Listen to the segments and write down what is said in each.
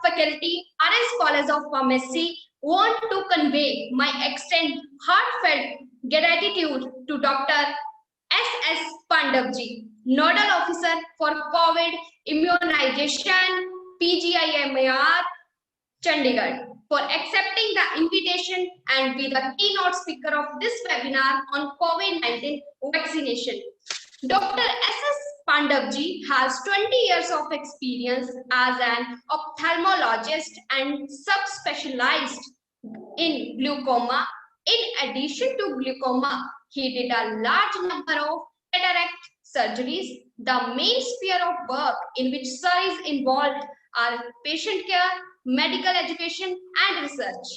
faculty, Aryans College of Pharmacy, want to convey my extend heartfelt gratitude to Dr. S.S Pandav ji, Nodal Officer for COVID Immunization, PGIMER, Chandigarh, for accepting the invitation and be the keynote speaker of this webinar on COVID-19 vaccination. Dr. S.S Pandav ji has 20 years of experience as an ophthalmologist and subspecialized in glaucoma. In addition to glaucoma, he did a large number of cataract surgeries. The main sphere of work in which sir is involved are patient care, medical education, and research.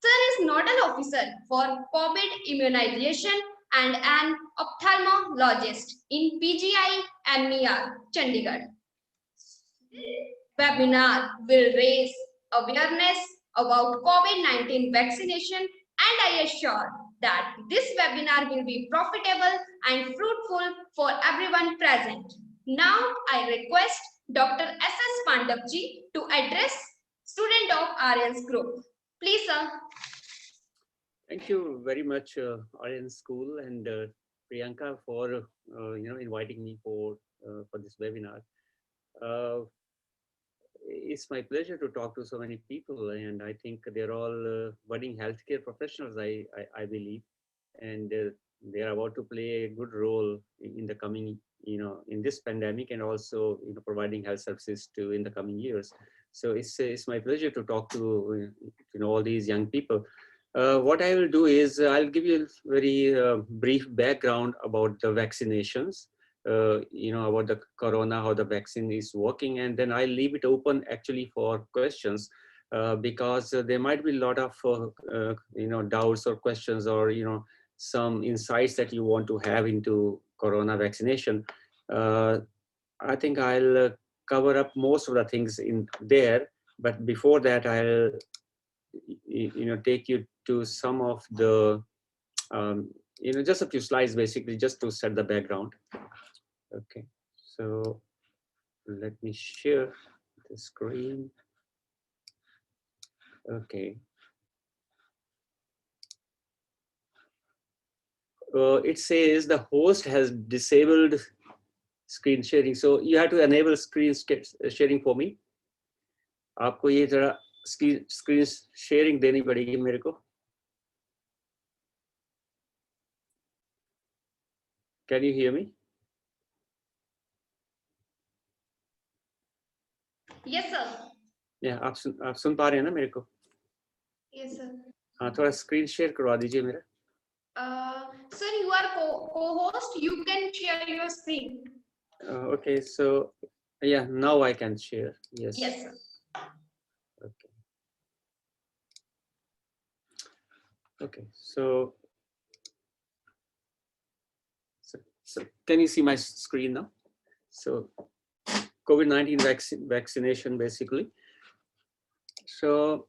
Sir is nodal officer for COVID immunization and an ophthalmologist in PGIMER, Chandigarh. This webinar will raise awareness about COVID-19 vaccination, and I assure that this webinar will be profitable and fruitful for everyone present. Now I request Dr. S.S Pandav ji to address student of Aryans Group. Please, sir. Thank you very much, Aryans School and Priyanka for inviting me for this webinar. It's my pleasure to talk to so many people, and I think they're all budding healthcare professionals, I believe, and they are about to play a good role in the coming, in this pandemic, and also providing health services to in the coming years. So it's my pleasure to talk to all these young people. What I will do is I'll give you a very brief background about the vaccinations. About the corona, how the vaccine is working, and then I'll leave it open actually for questions because there might be a lot of doubts or questions or some insights that you want to have into corona vaccination. I think I'll cover up most of the things in there, but before that I'll take you to some of the just a few slides basically just to set the background. Okay, so let me share the screen. Okay. It says the host has disabled screen sharing. So you have to enable screen sharing for me. आपको ये जरा screen sharing देनी पड़ेगी मेरे को. Can you hear me? Yes, sir. Yeah, आप सुन पा रहे हैं ना मेरे को? Yes, sir. हाँ, थोड़ा screen share करवा दीजिए मेरा. Sir, you are co-host. You can share your screen. Okay, so yeah, now I can share. Yes. Yes, sir. Okay. Okay, so can you see my screen now? So COVID-19 vaccination basically. So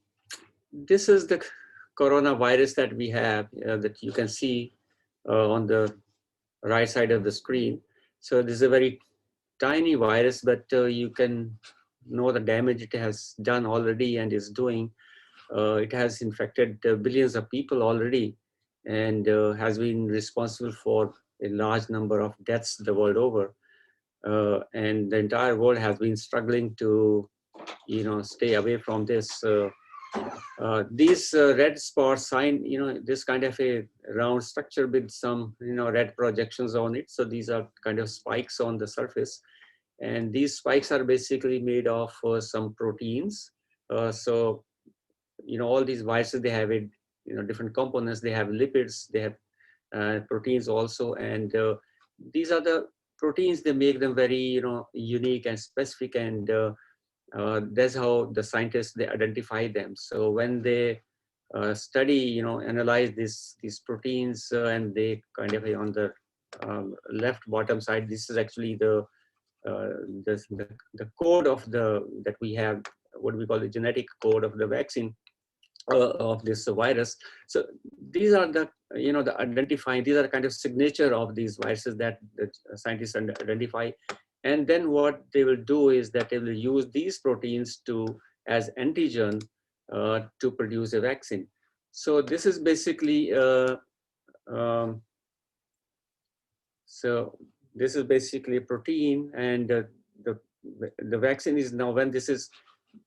this is the coronavirus that we have that you can see on the right side of the screen. So this is a very tiny virus, but you can know the damage it has done already and is doing. It has infected billions of people already and has been responsible for a large number of deaths the world over. And the entire world has been struggling to, stay away from this. These red spots sign, this kind of a round structure with some, red projections on it. So these are kind of spikes on the surface. And these spikes are basically made of some proteins. So, all these viruses, they have a, different components. They have lipids, they have proteins also. And these are the proteins, they make them very, unique and specific. And that's how the scientists, they identify them. So when they study, analyze these proteins and they kind of on the left bottom side, this is actually the code of that we have, what we call the genetic code of the vaccine of this virus. So these are the, the identifying, these are the kind of signature of these viruses that the scientists identify. And then what they will do is that they will use these proteins to as antigen to produce a vaccine. So this is basically um, this is basically a protein, and the vaccine is now, when this is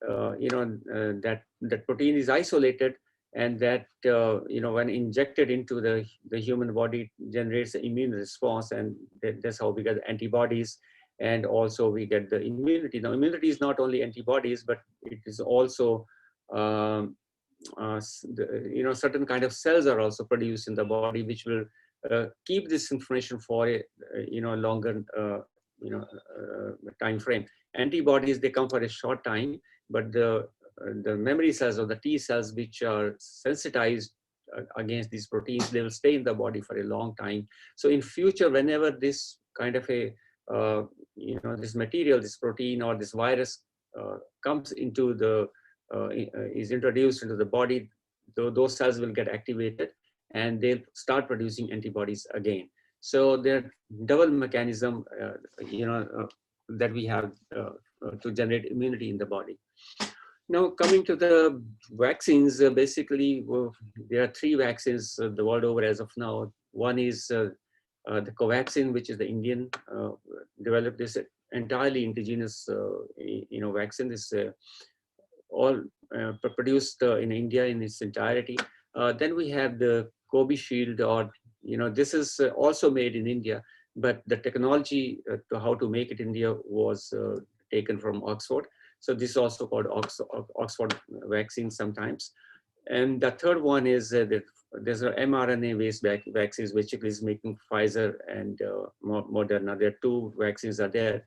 that protein is isolated, and that when injected into the human body, generates an immune response, and that's how we get antibodies, and also we get the immunity. Now immunity is not only antibodies, but it is also certain kind of cells are also produced in the body, which will keep this information for a longer time frame. Antibodies, they come for a short time, but the memory cells or the T cells, which are sensitized against these proteins, they will stay in the body for a long time. So in future, whenever this kind of a this material, this protein or this virus comes into the is introduced into the body, those cells will get activated and they'll start producing antibodies again. So they're double mechanism that we have to generate immunity in the body. Now coming to the vaccines, basically there are 3 vaccines the world over as of now. One is the Covaxin, which is the Indian developed, this entirely indigenous vaccine. This all produced in India in its entirety. Then we have the Covishield, or this is also made in India, but the technology to how to make it in India was taken from Oxford. So this is also called Oxford vaccine sometimes. And the third one is that there's an mRNA-based vaccines, which is making Pfizer and Moderna. There are 2 vaccines are there.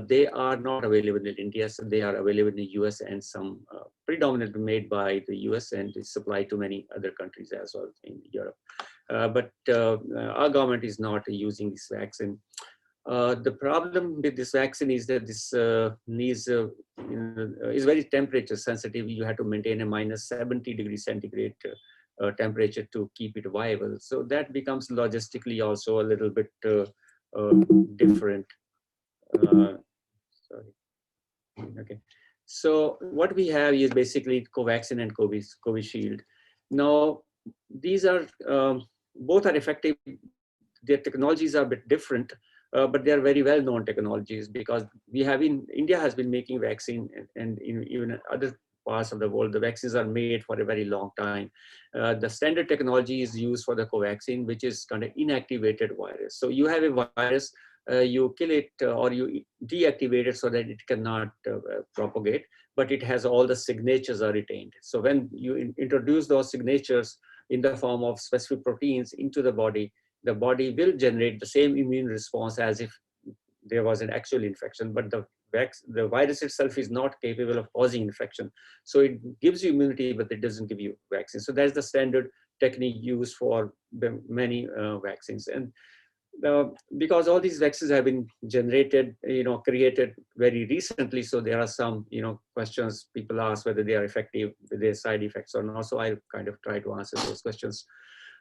They are not available in India, so they are available in the US, and some predominantly made by the US and is supplied to many other countries as well in Europe. But our government is not using this vaccine. The problem with this vaccine is that this needs is very temperature sensitive. You have to maintain a minus 70 degrees centigrade temperature to keep it viable. So that becomes logistically also a little bit different. Sorry. Okay. So what we have is basically Covaxin and Covishield. Now, these are both are effective. Their technologies are a bit different. But they are very well-known technologies, because India has been making vaccine, and even in other parts of the world, the vaccines are made for a very long time. The standard technology is used for the Covaxin, which is kind of inactivated virus. So you have a virus, you kill it or you deactivate it so that it cannot propagate, but it has all the signatures are retained. So when you introduce those signatures in the form of specific proteins into the body will generate the same immune response as if there was an actual infection, but the virus itself is not capable of causing infection. So it gives you immunity, but it doesn't give you vaccine. So that's the standard technique used for many vaccines. And because all these vaccines have been generated, created very recently, so there are some, questions people ask whether they are effective with their side effects or not. So I kind of try to answer those questions.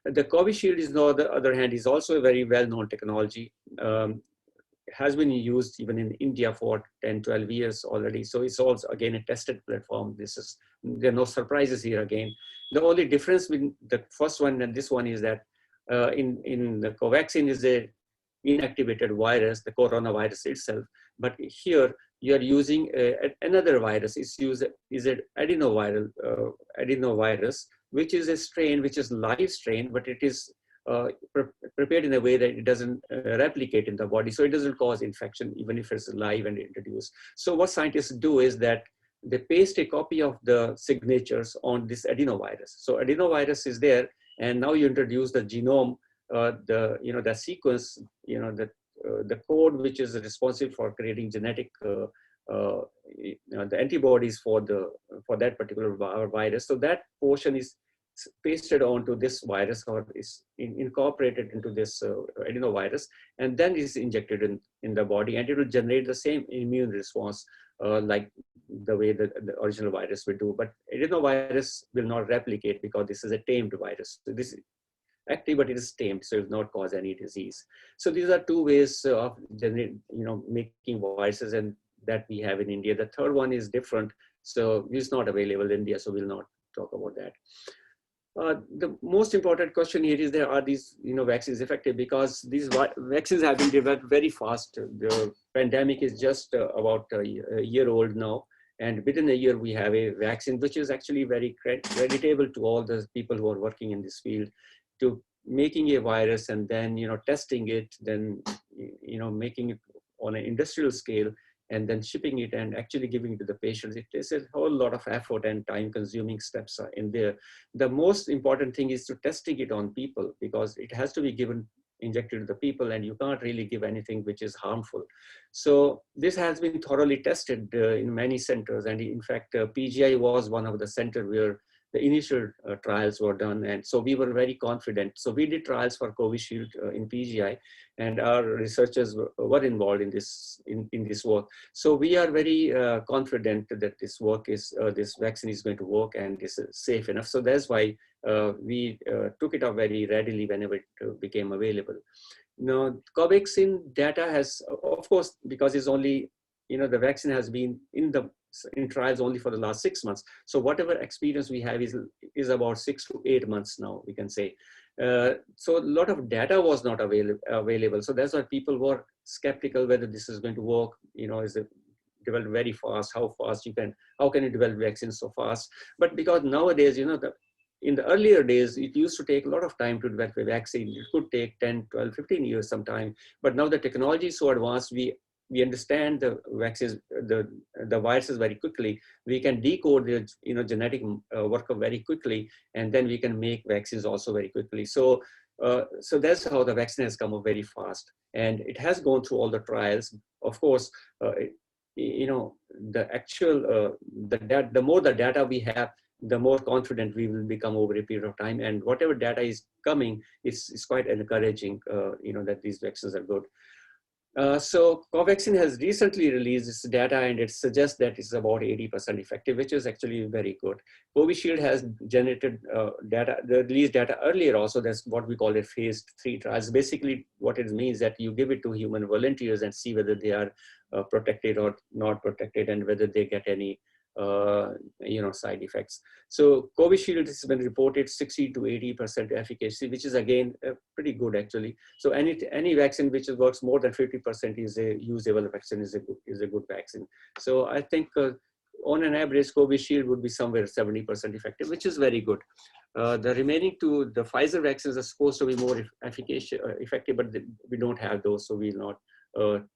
The Covishield is, on the other hand, is also a very well-known technology. Has been used even in India for 10, 12 years already. So it's also, again, a tested platform. There are no surprises here again. The only difference between the first one and this one is that in the Covaxin is a inactivated virus, the coronavirus itself. But here you are using another virus. It's used is an adenovirus, which is a strain, which is live strain, but it is prepared in a way that it doesn't replicate in the body. So it doesn't cause infection, even if it's live and introduced. So what scientists do is that they paste a copy of the signatures on this adenovirus. So adenovirus is there, and now you introduce the genome, the sequence, the code which is responsible for creating genetic the antibodies for that particular virus. So that portion is pasted onto this virus, or is incorporated into this adenovirus, and then is injected in the body, and it will generate the same immune response like the way the original virus will do. But adenovirus will not replicate because this is a tamed virus. So this is active, but it is tamed, so it will not cause any disease. So these are 2 ways of making viruses, and that we have in India. The third one is different. So it's not available in India, so we'll not talk about that. The most important question here is, are these vaccines effective? Because these vaccines have been developed very fast. The pandemic is just about a year old now, and within a year we have a vaccine which is actually very creditable to all the people who are working in this field, to making a virus and then testing it, then making it on an industrial scale, and then shipping it and actually giving it to the patients. It is a whole lot of effort and time-consuming steps in there. The most important thing is to testing it on people, because it has to be injected to the people, and you can't really give anything which is harmful. So this has been thoroughly tested in many centers, and in fact, PGI was one of the centers where the initial trials were done, and so we were very confident. So we did trials for Covishield in PGI, and our researchers were involved in this work. So we are very confident that this vaccine is going to work and is safe enough. So that's why we took it up very readily whenever it became available. Now, Covaxin data has, of course, because it's only, the vaccine has been in trials only for the last 6 months. So whatever experience we have is about 6 to 8 months now, we can say. So a lot of data was not available. So that's why people were skeptical whether this is going to work. Is it developed very fast? How can you develop vaccines so fast? But because nowadays, in the earlier days, it used to take a lot of time to develop a vaccine. It could take 10, 12, 15 years sometime. But now the technology is so advanced, we understand the vaccines, the viruses very quickly. We can decode their genetic workup very quickly, and then we can make vaccines also very quickly. So so that's how the vaccine has come up very fast, and it has gone through all the trials. Of course, the actual the more the data we have, the more confident we will become over a period of time. And whatever data is coming is quite encouraging. That these vaccines are good. So Covaxin has recently released its data, and it suggests that it's about 80% effective, which is actually very good. Covishield has generated released data earlier also. That's what we call a phase 3 trials. Basically, what it means that you give it to human volunteers and see whether they are protected or not protected, and whether they get any side effects. So Covishield has been reported 60 to 80% efficacy, which is again pretty good actually. So any vaccine which works more than 50% is a usable vaccine, is a good vaccine. So I think on an average, Covishield would be somewhere 70% effective, which is very good. The remaining two, the Pfizer vaccines are supposed to be more effective, but we don't have those, so we'll not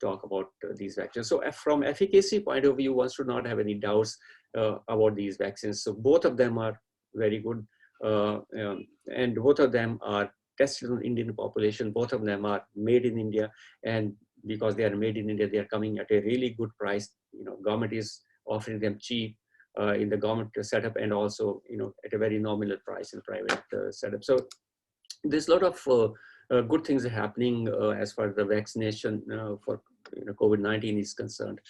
talk about these vaccines. So from efficacy point of view, one should not have any doubts about these vaccines. So both of them are very good, and both of them are tested on Indian population. Both of them are made in India, and because they are made in India, they are coming at a really good price. Government is offering them cheap in the government setup, and also at a very nominal price in private setup. So there's a lot of good things are happening as far as the vaccination for COVID-19 is concerned.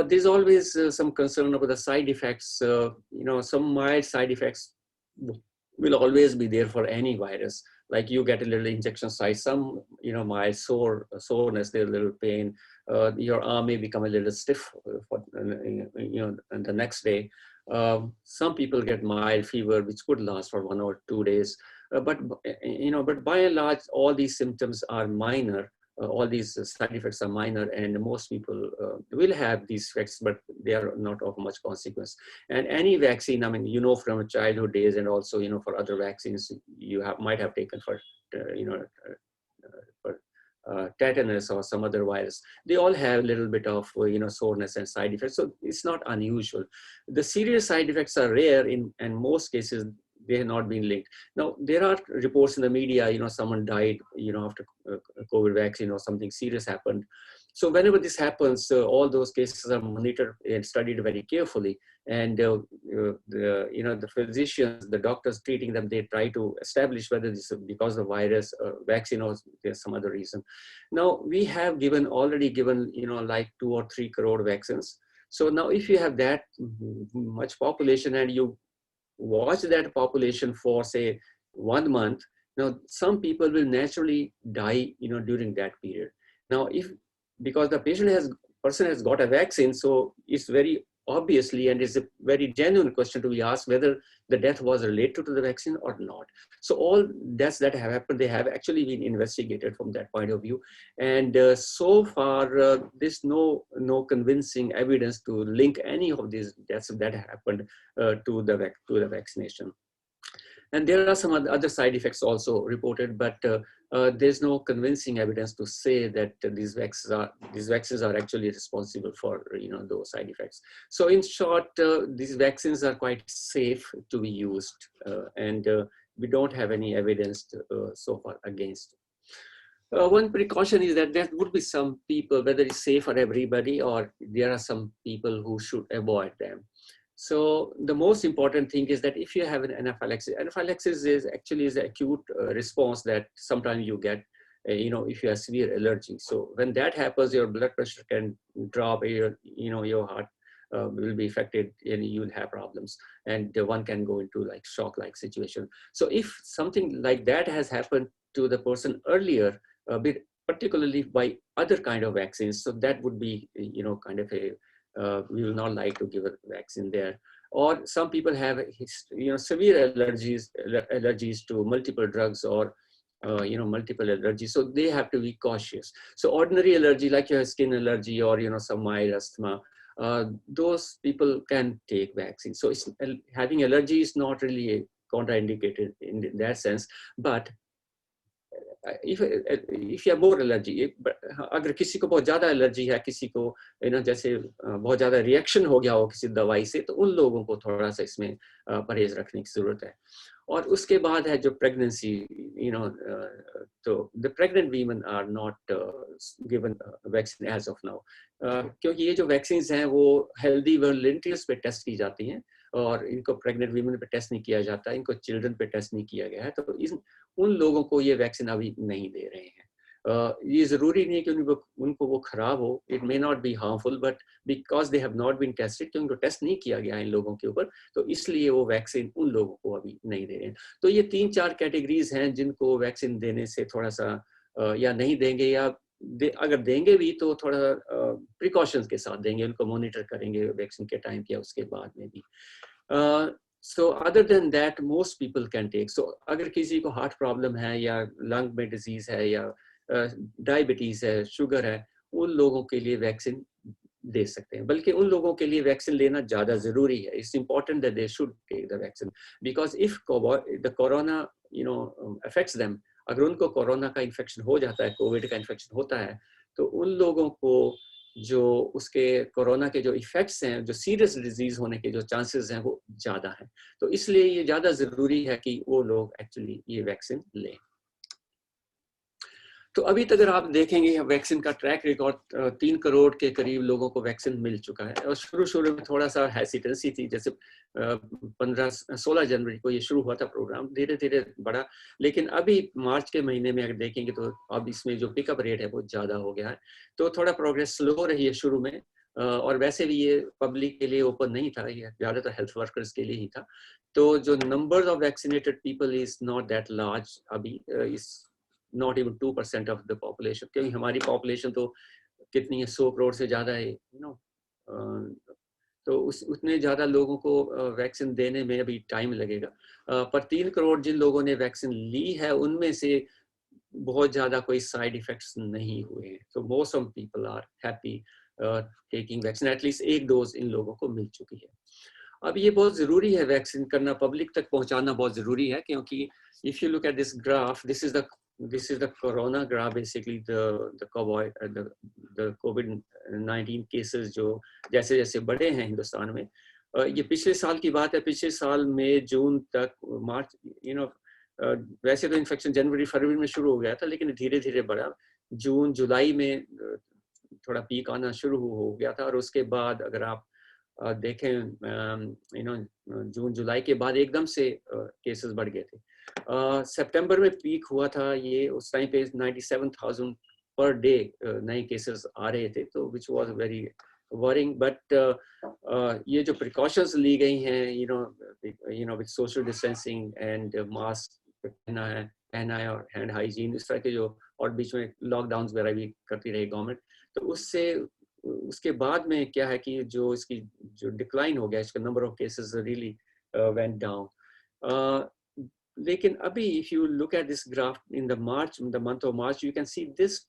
There's always some concern about the side effects. Some mild side effects will always be there for any virus. Like you get a little injection site, some mild soreness, there's a little pain. Your arm may become a little stiff and the next day. Some people get mild fever, which could last for 1 or 2 days. But by and large, all these symptoms are minor. All these side effects are minor, and most people will have these effects, but they are not of much consequence. And any vaccine, I mean, from childhood days, and also, for other vaccines you might have taken for, tetanus or some other virus, they all have a little bit of, soreness and side effects. So it's not unusual. The serious side effects are rare and most cases they have not been linked. Now, there are reports in the media, someone died, after COVID vaccine or something serious happened. So whenever this happens, all those cases are monitored and studied very carefully. And the physicians, the doctors treating them, they try to establish whether this is because of virus, vaccine, or there's some other reason. Now, we have already given, like 2 or 3 crore vaccines. So now if you have that much population and you watch that population for say 1 month, now some people will naturally die, during that period. Now, because the person has got a vaccine, so it's very obviously, and it's a very genuine question to be asked, whether the death was related to the vaccine or not. So all deaths that have happened, they have actually been investigated from that point of view. And so far, there's no convincing evidence to link any of these deaths that happened to the vaccination. And there are some other side effects also reported, but there's no convincing evidence to say that these vaccines are actually responsible for those side effects. So in short, these vaccines are quite safe to be used, and we don't have any evidence so far against. One precaution is that there would be some people, whether it's safe for everybody or there are some people who should avoid them. So the most important thing is that if you have an anaphylaxis is actually an acute response that sometimes you get, if you have severe allergy. So when that happens, your blood pressure can drop, your heart will be affected and you'll have problems. And one can go into like shock-like situation. So if something like that has happened to the person earlier, particularly by other kind of vaccines, so that would be, kind of a, we will not like to give a vaccine there. Or some people have, severe allergies to multiple drugs or, multiple allergies. So they have to be cautious. So ordinary allergy, like your skin allergy or, some mild asthma, those people can take vaccines. So having allergy is not really contraindicated in that sense, but if you have more allergy, अगर किसी को बहुत ज़्यादा allergy है, किसी को जैसे बहुत ज़्यादा reaction हो गया हो किसी दवाई से, तो उन लोगों को थोड़ा सा इसमें परहेज रखने की ज़रूरत है. और उसके बाद है जो pregnancy, तो the pregnant women are not given vaccine as of now, क्योंकि ये जो vaccines हैं वो healthy volunteers पे test की जाती हैं और इनको प्रेग्नेंट वीमेन पे टेस्ट नहीं किया जाता, इनको चिल्ड्रन पे टेस्ट नहीं किया गया है, तो उन लोगों को ये वैक्सीन अभी नहीं दे रहे हैं. ये जरूरी नहीं है कि उनको वो खराब हो, it may not be harmful, but because they have not been tested, क्योंकि उनको टेस्ट नहीं किया गया इन लोगों के ऊपर, तो इसलिए वो वैक्सीन उन लोगों को अभी नहीं दे रहे हैं. तो ये 3-4 कैटेगरीज हैं जिनको वैक्सीन देने से थोड़ा सा या नहीं देंगे, या अगर देंगे भी तो थोड़ा प्रिकॉशंस के साथ देंगे, उनको मॉनिटर करेंगे वैक्सीन के टाइम या उसके बाद में भी. So other than that, most people can take. So अगर किसी को हार्ट प्रॉब्लम है या लंग में डिजीज है या डायबिटीज है, शुगर है, उन लोगों के लिए वैक्सीन दे सकते हैं. बल्कि उन लोगों के लिए वैक्सीन लेना ज़्यादा ज़रूरी है. It's important that they should take the vaccine because if the corona affects them, अगर उनको कोरोना का इन्फेक्शन हो जाता है, कोविड का इन्फेक्शन होता है, तो उन लोगों को जो उसके कोरोना के जो इफेक्ट्स हैं, जो सीरियस डिजीज होने के जो चांसेस हैं वो ज़्यादा हैं. तो इसलिए ये ज़्यादा ज़रूरी है कि वो लोग एक्चुअली ये वैक्सीन लें. तो अभी तक अगर आप देखेंगे वैक्सीन का ट्रैक रिकॉर्ड 3 करोड़ के करीब लोगों को वैक्सीन मिल चुका है. और शुरू में थोड़ा सा हेसिटेंसी थी, जैसे 16 जनवरी को ये शुरू हुआ था प्रोग्राम, धीरे धीरे बढ़ा, लेकिन अभी मार्च के महीने में अगर देखेंगे तो अब इसमें जो पिकअप रेट है वो ज़्यादा हो गया है. तो थोड़ा प्रोग्रेस स्लो रही है शुरू में, और वैसे भी ये पब्लिक के लिए ओपन नहीं था, ये ज़्यादातर हेल्थ वर्कर्स के लिए ही था. तो जो number of vaccinated people is not that large अभी, इस not even 2% of the population, क्योंकि हमारी population तो कितनी है, 100 करोड़ से ज़्यादा है, तो उतने ज़्यादा लोगों को वैक्सीन देने में अभी टाइम लगेगा. पर 3 करोड़ जिन लोगों ने वैक्सीन ली है उनमें से बहुत ज़्यादा कोई साइड इफेक्ट्स नहीं हुए हैं. तो most of people are happy taking vaccine, at least एक डोज इन लोगों को मिल चुकी है. अब ये बहुत ज़रूरी है वैक्सीन करना, पब्लिक तक पहुँचाना बहुत ज़रूरी है, क्योंकि if you look at this graph, this is the corona graph, basically the COVID-19 cases जो जैसे जैसे बढ़े हैं हिंदुस्तान में. ये पिछले साल की बात है. पिछले साल में जून तक, मार्च, वैसे तो इन्फेक्शन जनवरी फरवरी में शुरू हो गया था, लेकिन धीरे धीरे बढ़ा. जून जुलाई में थोड़ा पीक आना शुरू हो गया था, और उसके बाद अगर आप देखें, जून जुलाई के बाद एकदम से केसेस बढ़ गए थे. सितंबर में पीक हुआ था ये, उस टाइम पे 97,000 पर डे नए केसेस आ रहे थे, तो which was very worrying. But ये जो प्रिकॉशंस ली गई हैं, with social distancing and mask पहना है और हैंड हाइजीन, इस तरह के जो, और बीच में लॉकडाउन वगैरह भी करती रही गवर्नमेंट, तो उससे उसके बाद में क्या है कि जो इसकी जो डिक्लाइन हो गया, इसका number of cases really went down. लेकिन अभी if you look at this graph in the month of March, you can see this,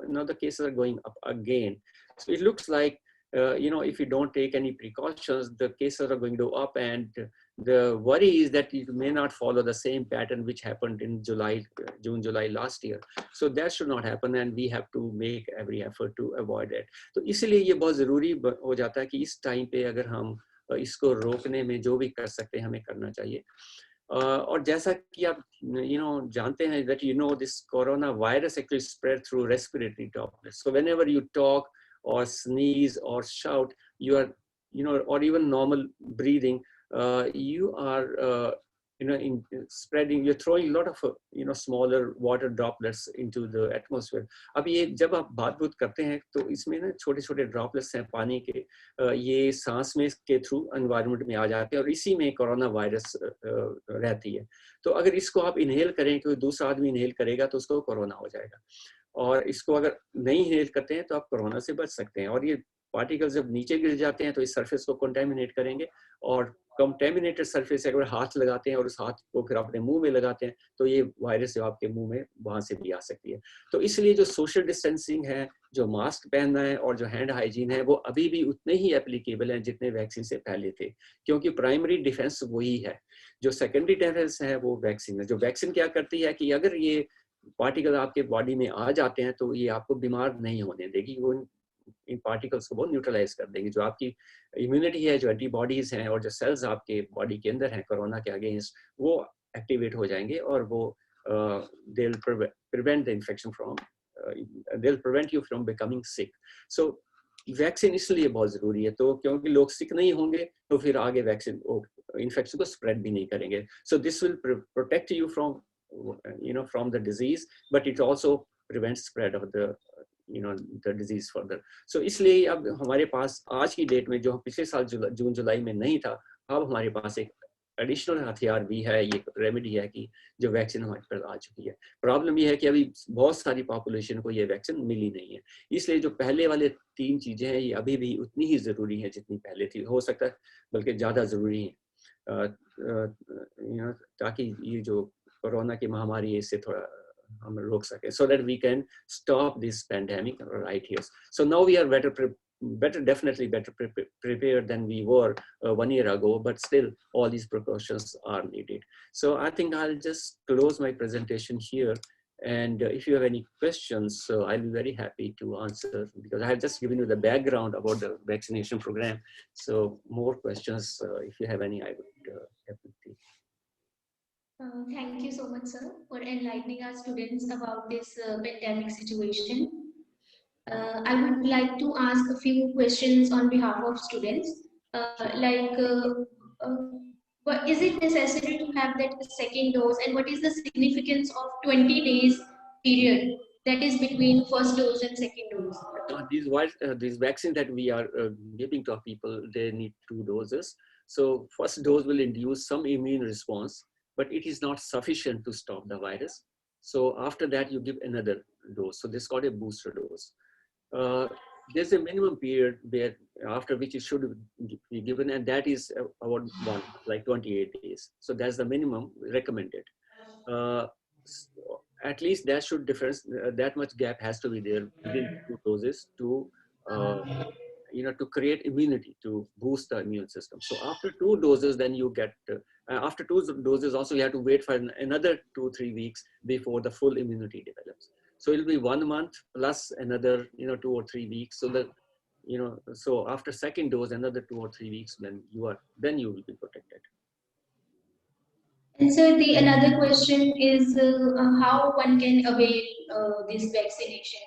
now the cases are going up again. So it looks like, if you don't take any precautions, the cases are going to go up, and the worry is that it may not follow the same pattern which happened in June, July last year. So that should not happen, and we have to make every effort to avoid it. तो इसलिए ये बहुत ज़रूरी हो जाता है कि इस टाइम पे अगर हम इसको रोकने में जो भी कर सकते हैं हमें करना चाहिए. और जैसा कि आप जानते हैं that this coronavirus actually spread through respiratory droplets. So whenever you talk or sneeze or shout, you are or even normal breathing, you are spreading, you're throwing a lot of smaller water droplets into the atmosphere. अब ये जब आप बात करते हैं तो इसमें ना छोटे छोटे ड्रॉपलेट्स हैं पानी के, ये सांस में के थ्रू एनवायरनमेंट में आ जाते हैं और इसी में कोरोना वायरस रहती है. तो अगर इसको आप इनहेल करें, कोई दूसरा आदमी इनहेल करेगा तो उसको कोरोना हो जाएगा, और इसको अगर नहीं इनहेल करते हैं तो आप कोरोना से बच सकते हैं. और ये पार्टिकल्स जब नीचे गिर जाते हैं तो इस सरफेस को कंटेमिनेट करेंगे, और कंटेमिनेटेड सरफेस से अगर हाथ लगाते हैं और उस हाथ को फिर अपने मुंह में लगाते हैं तो ये वायरस जो आपके मुंह में वहां से भी आ सकती है. तो इसलिए जो सोशल डिस्टेंसिंग है, जो मास्क पहनना है और जो हैंड हाइजीन है, वो अभी भी उतने ही एप्लीकेबल हैं जितने वैक्सीन से पहले थे, क्योंकि प्राइमरी डिफेंस वही है. जो सेकेंडरी डिफेंस है वो वैक्सीन है. जो वैक्सीन क्या करती है कि अगर ये पार्टिकल आपके बॉडी में आ जाते हैं तो ये आपको बीमार नहीं होने देगी, वो इन पार्टिकल्स को बहुत न्यूट्रलाइज कर देंगे. जो आपकी इम्यूनिटी है, जो एंटीबॉडीज हैं और जो सेल्स आपके बॉडी के अंदर हैं कोरोना के अगेंस्ट, वो एक्टिवेट हो जाएंगे और वो they will prevent the infection from, they will prevent you from becoming sick. So vaccine इसलिए बहुत जरूरी है, तो क्योंकि लोग सिक नहीं होंगे तो फिर आगे वैक्सीन इन्फेक्शन को स्प्रेड भी नहीं करेंगे. So this will protect you from from the disease, but it also prevents spread of the the disease further. So इसलिए अब हमारे पास आज की डेट में, जो पिछले साल जून जुलाई में नहीं था, अब हमारे पास एक एडिशनल हथियार भी है, ये रेमेडी है कि जो वैक्सीन हमारे पास आ चुकी है. प्रॉब्लम ये है कि अभी बहुत सारी पॉपुलेशन को ये वैक्सीन मिली नहीं है, इसलिए जो पहले वाले 3 चीजें हैं ये अभी भी उतनी ही जरूरी है जितनी पहले थी, हो सकता है बल्कि ज्यादा जरूरी है, ताकि ये जो कोरोना की महामारी है इससे थोड़ा हम रोक सके, so that we can stop this pandemic right here. So now we are definitely better prepared than we were 1 year ago, but still all these precautions are needed. So I think I'll just close my presentation here, and if you have any questions, so I'll be very happy to answer, because I have just given you the background about the vaccination program. So more questions, if you have any, I would definitely. Thank you so much, sir, for enlightening our students about this pandemic situation. I would like to ask a few questions on behalf of students. Is it necessary to have that second dose, and what is the significance of 20 days period that is between first dose and second dose? These vaccines that we are giving to our people, they need 2 doses. So first dose will induce some immune response, but it is not sufficient to stop the virus. So after that, you give another dose. So this is called a booster dose. There's a minimum period where after which it should be given, and that is about 28 days. So that's the minimum recommended. At least that should difference, that much gap has to be there within 2 doses to to create immunity, to boost the immune system. So after 2 doses, then you get, after 2 doses also you have to wait for another 2-3 weeks before the full immunity develops. So it'll be 1 month plus another 2 or 3 weeks. So that so after second dose, another 2 or 3 weeks, then you will be protected. And so the another question is how one can avail this vaccination.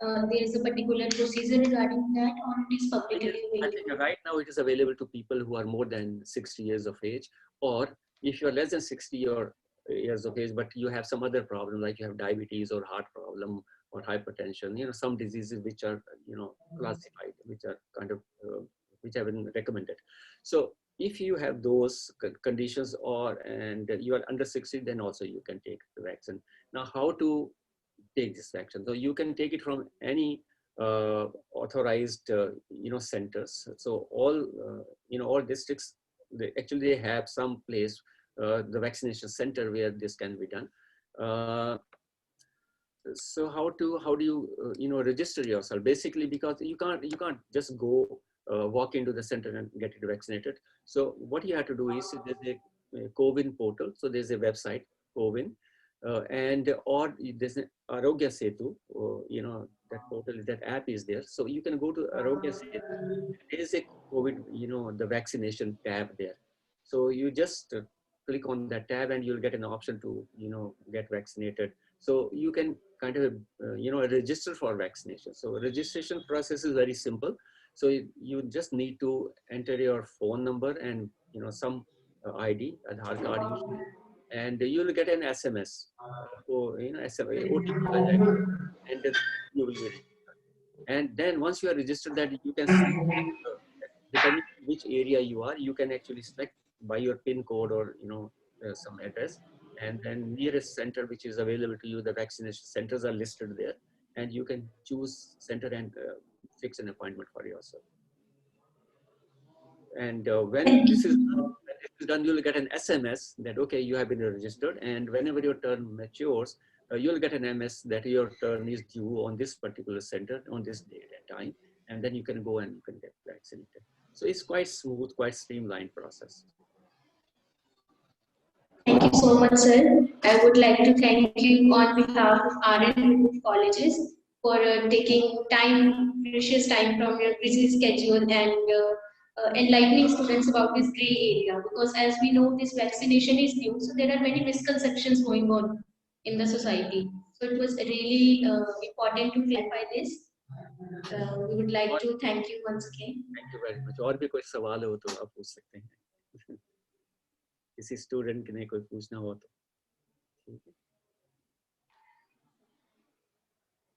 There is a particular procedure regarding that, or it is publicly available? I think right now it is available to people who are more than 60 years of age, or if you're less than 60 years of age, but you have some other problem, like you have diabetes or heart problem or hypertension, some diseases which are, classified, which are kind of, which have been recommended. So if you have those conditions and you are under 60, then also you can take the vaccine. Now, how to take this vaccine? So you can take it from any authorized centers. So all all districts, they have some place, the vaccination center where this can be done. So how do you register yourself? Basically, because you can't just go walk into the center and get it vaccinated. So what you have to do is, there's a COVID portal. So there's a website, COVID, or there's an Arogya Setu, that portal, that app is there. So you can go to Arogya Setu. There is a COVID, the vaccination tab there. So you just click on that tab and you'll get an option to, get vaccinated. So you can kind of, register for vaccination. So registration process is very simple. So you just need to enter your phone number and, some ID, Aadhaar card usually, and you'll get an SMS, SMS, OTP, and then you will be registered. And then once you are registered, that you can see, depending on which area you are, you can actually select by your PIN code or some address, and then nearest center which is available to you. The vaccination centers are listed there, and you can choose center and fix an appointment for yourself. And when this is done, you'll get an SMS that, okay, you have been registered, and whenever your turn matures, you'll get an MS that your turn is due on this particular center on this date and time, and then you can go and you can get vaccinated. So it's quite smooth, quite streamlined process. Thank you so much, sir. I would like to thank you on behalf of Aryans Group of Colleges for taking precious time from your busy schedule and enlightening students about this gray area. Because as we know, this vaccination is new, so there are many misconceptions going on in the society. So it was really important to clarify this. We would like to thank you once again. Thank you very much. और भी कोई सवाल हो तो आप पूछ सकते हैं. किसी स्टूडेंट ने कोई पूछना हो तो.